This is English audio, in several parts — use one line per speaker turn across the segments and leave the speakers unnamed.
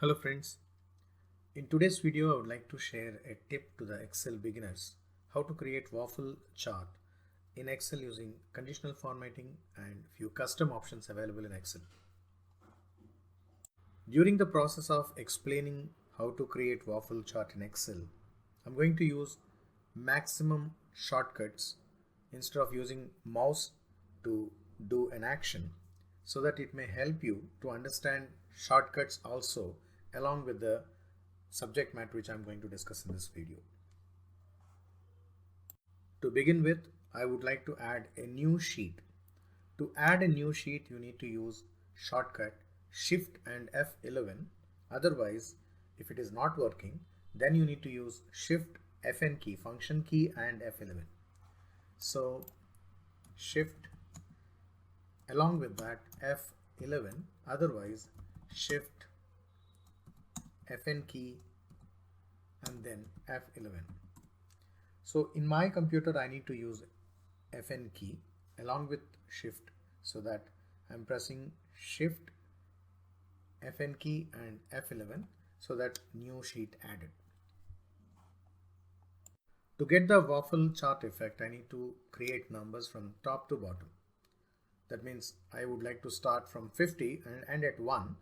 Hello friends, in today's video I would like to share a tip to the Excel beginners how to create waffle chart in Excel using conditional formatting and few custom options available in Excel. During the process of explaining how to create waffle chart in Excel, I'm going to use maximum shortcuts instead of using mouse to do an action so that it may help you to understand shortcuts also along with the subject matter which I'm going to discuss in this video. To begin with, I would like to add a new sheet. To add a new sheet, you need to use shortcut Shift and F11. Otherwise, if it is not working, then you need to use Shift Fn key, function key and F11. So Shift along with that F11, otherwise Shift Fn key and then F11. So in my computer I need to use Fn key along with Shift, so that I'm pressing Shift Fn key and F11 so that new sheet added. To get the waffle chart effect, I need to create numbers from top to bottom. That means I would like to start from 50 and end at 1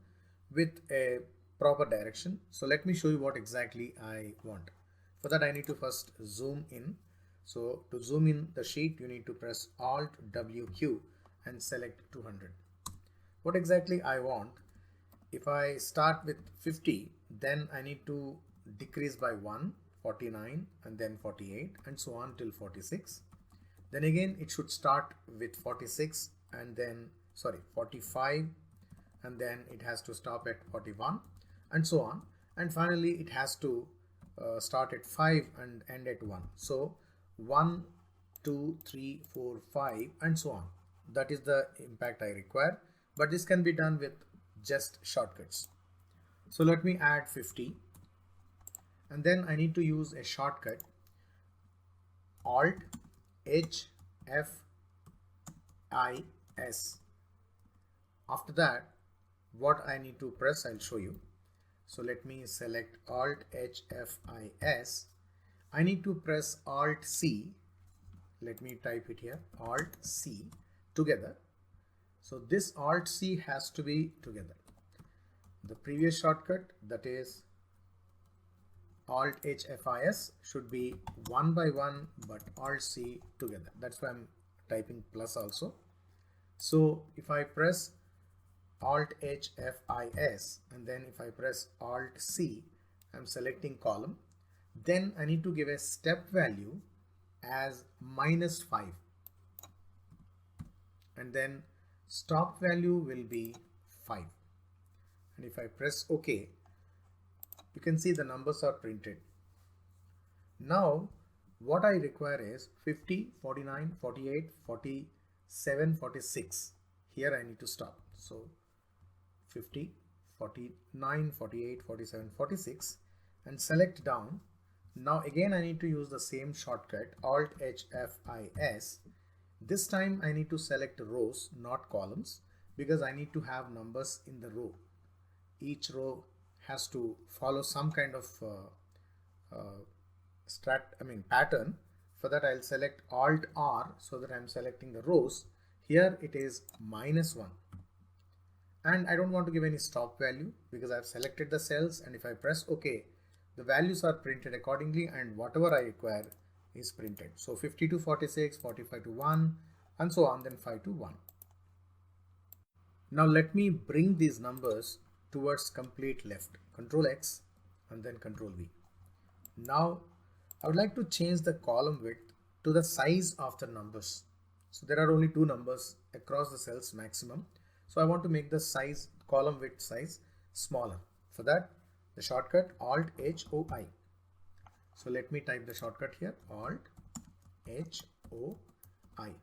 with a proper direction. So let me show you what exactly I want. For that I need to first zoom in. So to zoom in the sheet, you need to press Alt WQ and select 200. What exactly I want, if I start with 50, then I need to decrease by 1, 49 and then 48 and so on till 46. Then again it should start with 46 and then 45, and then it has to stop at 41 and so on, and finally it has to start at 5 and end at 1. So 1, 2, 3, 4, 5 and so on. That is the impact I require, but this can be done with just shortcuts. So let me add 50 and then I need to use a shortcut Alt H F I S. After that, what I need to press, I'll show you. So let me select Alt H F I S. I need to press Alt C. Let me type it here, Alt C together. So this Alt C has to be together. The previous shortcut, that is Alt HFIS, should be one by one, but Alt C together. That's why I'm typing plus also. So if I press Alt HFIS and then if I press Alt C, I'm selecting column. Then I need to give a step value as -5 and then stop value will be 5. And if I press OK, you can see the numbers are printed. Now what I require is 50, 49, 48, 47, 46. Here I need to stop. So 50, 49, 48, 47, 46 and select down. Now again I need to use the same shortcut Alt HFIS. This time I need to select rows, not columns, because I need to have numbers in the row. Each row has to follow some kind of pattern. For that I'll select Alt R so that I'm selecting the rows. Here it is -1. And I don't want to give any stop value because I've selected the cells, and if I press OK, the values are printed accordingly and whatever I require is printed. So 50 to 46, 45 to 1 and so on, then 5 to 1. Now let me bring these numbers towards complete left. Control X and then Control V. Now I would like to change the column width to the size of the numbers. So there are only two numbers across the cells maximum. So I want to make the size, column width size smaller. For that, the shortcut Alt HOI. So let me type the shortcut here, Alt HOI,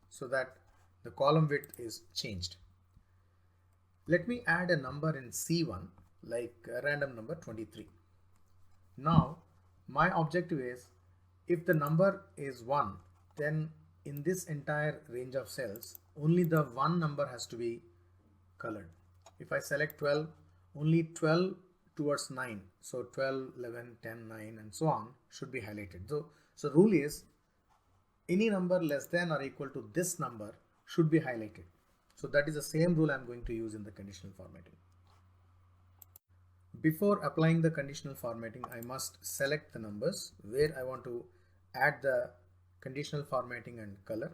so that the column width is changed. Let me add a number in C1, like a random number 23. Now my objective is, if the number is 1, then in this entire range of cells only the one number has to be colored. If I select 12, only 12 towards 9. So 12, 11, 10, 9 and so on should be highlighted. So rule is any number less than or equal to this number should be highlighted. So that is the same rule I'm going to use in the conditional formatting. Before applying the conditional formatting, I must select the numbers where I want to add the conditional formatting and color.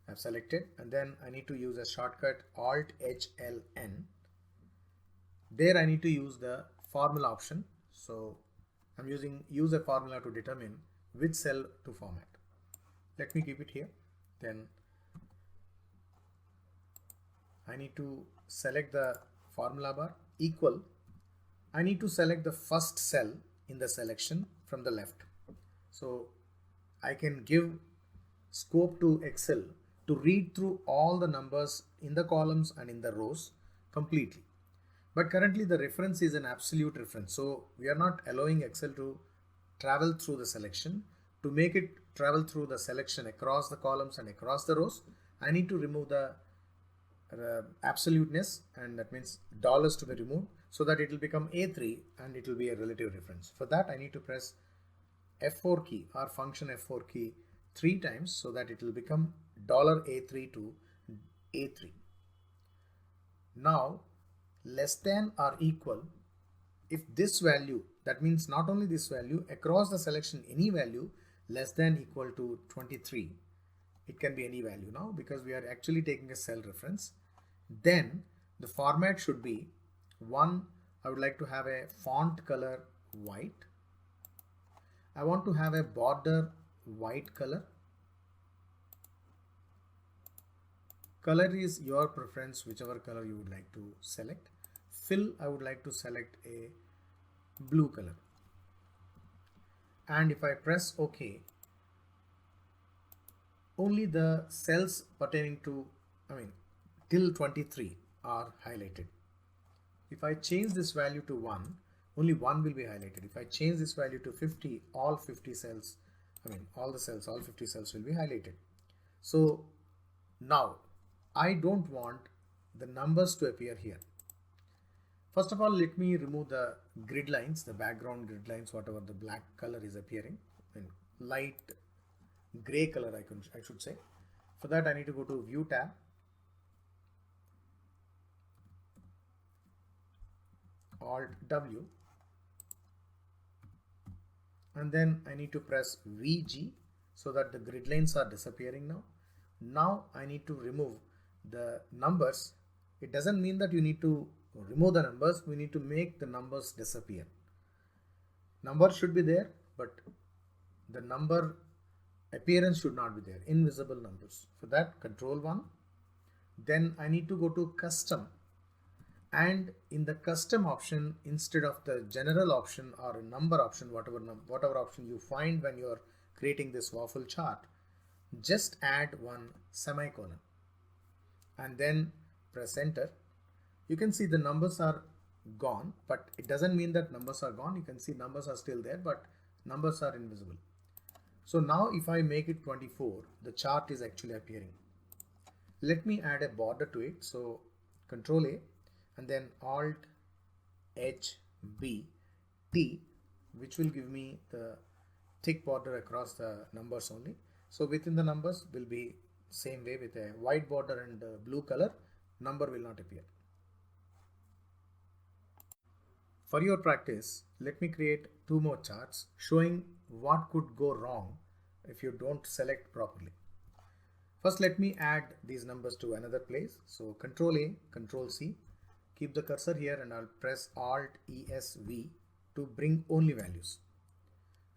I've selected, and then I need to use a shortcut Alt-HLN. There I need to use the formula option. So I'm using use a formula to determine which cell to format. Let me keep it here. Then I need to select the formula bar equal. I need to select the first cell in the selection from the left. So I can give scope to Excel to read through all the numbers in the columns and in the rows completely. But currently the reference is an absolute reference. So we are not allowing Excel to travel through the selection. To make it travel through the selection across the columns and across the rows, I need to remove the absoluteness, and that means dollars to be removed, so that it will become A3 and it will be a relative reference. For that I need to press F4 key or function F4 key 3 times so that it will become $A3 to A3. Now less than or equal, if this value, that means not only this value, across the selection any value less than equal to 23, it can be any value now because we are actually taking a cell reference, then the format should be one. I would like to have a font color white. I want to have a border white color. Color is your preference, whichever color you would like to select. Fill, I would like to select a blue color. And if I press OK, only the cells pertaining to, till 23 are highlighted. If I change this value to 1, only 1 will be highlighted. If I change this value to 50, all 50 cells, all 50 cells will be highlighted. So now I don't want the numbers to appear here. First of all, let me remove the grid lines, the background grid lines, whatever the black color is appearing, and light gray color I should say. For that I need to go to View tab, Alt W, and then I need to press VG so that the grid lines are disappearing now. Now I need to remove the numbers. It doesn't mean that you need to remove the numbers, we need to make the numbers disappear. Number should be there, but the number appearance should not be there, invisible numbers. For that, Control 1. Then I need to go to Custom, and in the Custom option, instead of the general option or a number option, whatever option you find when you are creating this waffle chart, just add one semicolon and then press Enter. You can see the numbers are gone, but it doesn't mean that numbers are gone. You can see numbers are still there, but numbers are invisible. So now if I make it 24, the chart is actually appearing. Let me add a border to it. So Control A and then Alt H B T, which will give me the thick border across the numbers only. So within the numbers will be same way with a white border and blue color, number will not appear. For your practice, let me create 2 more charts showing what could go wrong if you don't select properly. First, let me add these numbers to another place. So Control A, Control C, keep the cursor here and I'll press Alt ESV to bring only values.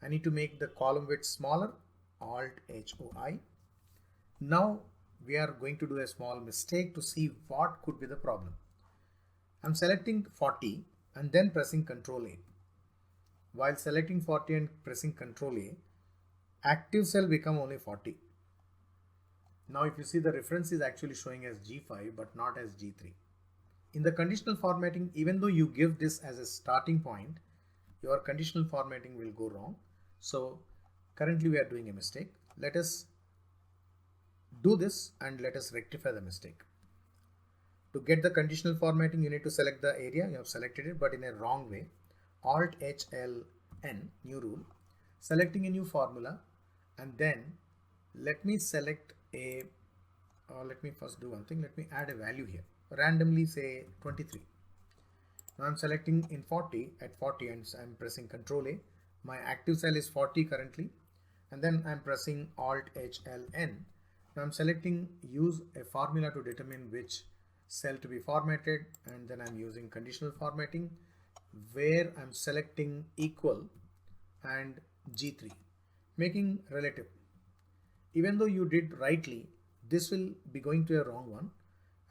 I need to make the column width smaller, Alt HOI. Now we are going to do a small mistake to see what could be the problem. I'm selecting 40 and then pressing Control A. While selecting 40 and pressing Control A, active cell become only 40. Now if you see, the reference is actually showing as G5 but not as G3. In the conditional formatting, even though you give this as a starting point, your conditional formatting will go wrong. So currently we are doing a mistake. Let us do this and let us rectify the mistake. To get the conditional formatting, you need to select the area. You have selected it, but in a wrong way. Alt H L N, new rule, selecting a new formula, and then let me select a, let me first do one thing. Let me add a value here. Randomly say 23. Now I'm selecting in 40 at 40 and I'm pressing Ctrl A. My active cell is 40 currently, and then I'm pressing Alt H L N. Now I'm selecting use a formula to determine which cell to be formatted, and then I'm using conditional formatting where I'm selecting equal and G3, making relative. Even though you did rightly, this will be going to a wrong one.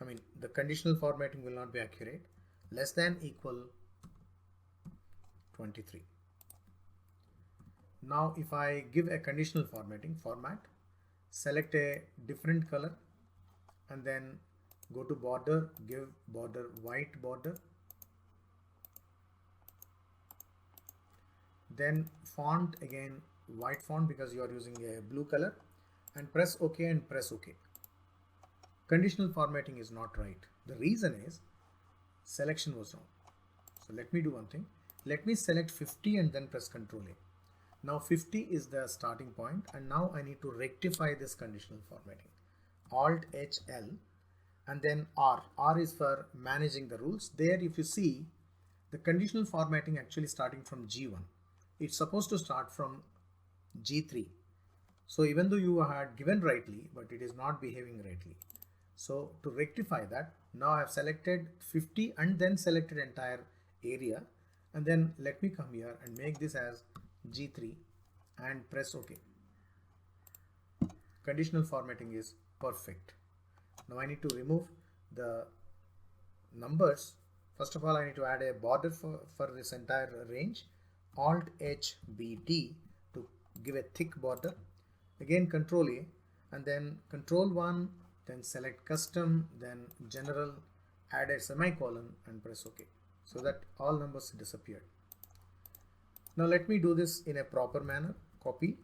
I mean, the conditional formatting will not be accurate. Less than equal 23. Now if I give a conditional formatting format, select a different color, and then go to border, give border white border, then font again white font because you are using a blue color, and press OK and press OK. Conditional formatting is not right. The reason is selection was wrong. So let me do one thing. Let me select 50 and then press Ctrl A. Now 50 is the starting point, and now I need to rectify this conditional formatting. Alt H L and then R. R is for managing the rules. There if you see, the conditional formatting actually starting from G1. It's supposed to start from G3. So even though you had given rightly, but it is not behaving rightly. So to rectify that, now I have selected 50 and then selected entire area, and then let me come here and make this as G3 and press OK. Conditional formatting is perfect. Now I need to remove the numbers. First of all, I need to add a border for this entire range. Alt H B D to give a thick border. Again Ctrl A and then Ctrl 1, then select custom, then general, add a semicolon and press OK, so that all numbers disappeared. Now let me do this in a proper manner. Copy,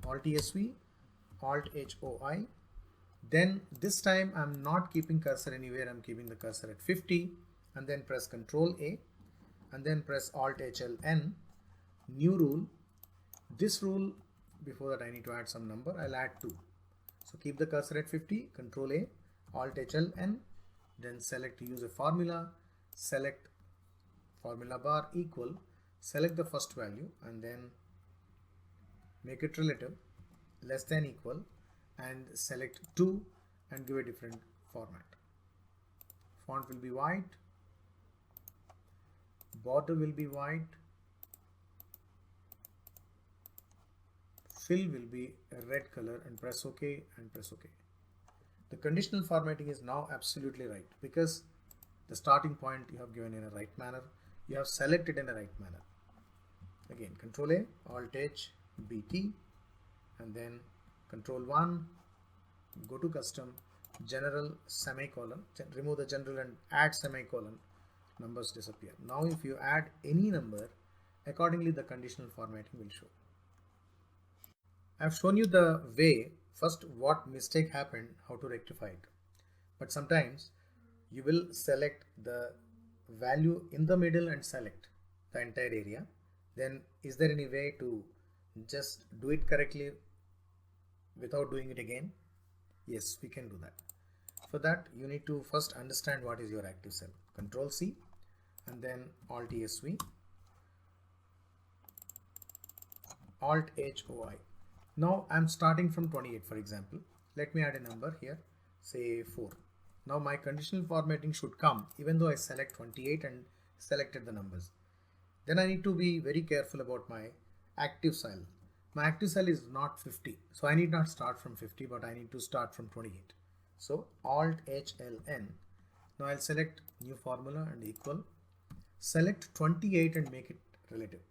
Alt ESV, Alt HOI. Then this time I'm not keeping cursor anywhere, I'm keeping the cursor at 50, and then press Ctrl A and then press Alt HLN, new rule. This rule, before that I need to add some number, I'll add 2. So keep the cursor at 50, Ctrl A, Alt HLN, then select use a formula, select formula bar equal, select the first value and then make it relative, less than equal, and select 2 and give a different format. Font will be white, border will be white, fill will be a red color, and press OK and press OK. The conditional formatting is now absolutely right because the starting point you have given in a right manner, you have selected in a right manner. Again Ctrl A, Alt H, BT, and then Ctrl 1, go to custom, general, semicolon, remove the general and add semicolon, numbers disappear. Now if you add any number, accordingly the conditional formatting will show. I have shown you the way, first what mistake happened, how to rectify it. But sometimes you will select the value in the middle and select the entire area. Then is there any way to just do it correctly without doing it again? Yes, we can do that. For that you need to first understand what is your active cell. Ctrl C and then Alt ESV, Alt HOI. Now I'm starting from 28, for example. Let me add a number here, say 4. Now my conditional formatting should come even though I select 28 and selected the numbers. Then I need to be very careful about my active cell. My active cell is not 50, so I need not start from 50, but I need to start from 28. So Alt HLN. Now I'll select new formula and equal. Select 28 and make it relative.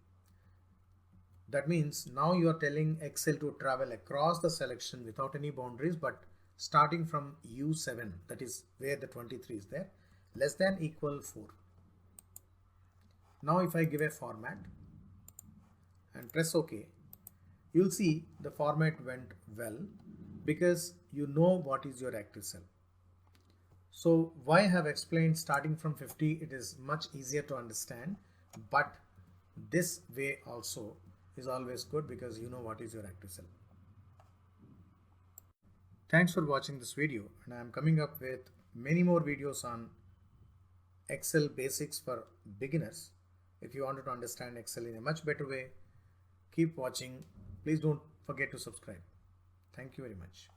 That means now you are telling Excel to travel across the selection without any boundaries, but starting from U7, that is where the 23 is there, less than equal 4. Now if I give a format and press OK, you'll see the format went well because you know what is your active cell. So why I have explained starting from 50, it is much easier to understand, but this way also is always good because you know what is your active cell. Thanks for watching this video, and I am coming up with many more videos on Excel basics for beginners. If you wanted to understand Excel in a much better way, keep watching. Please don't forget to subscribe. Thank you very much.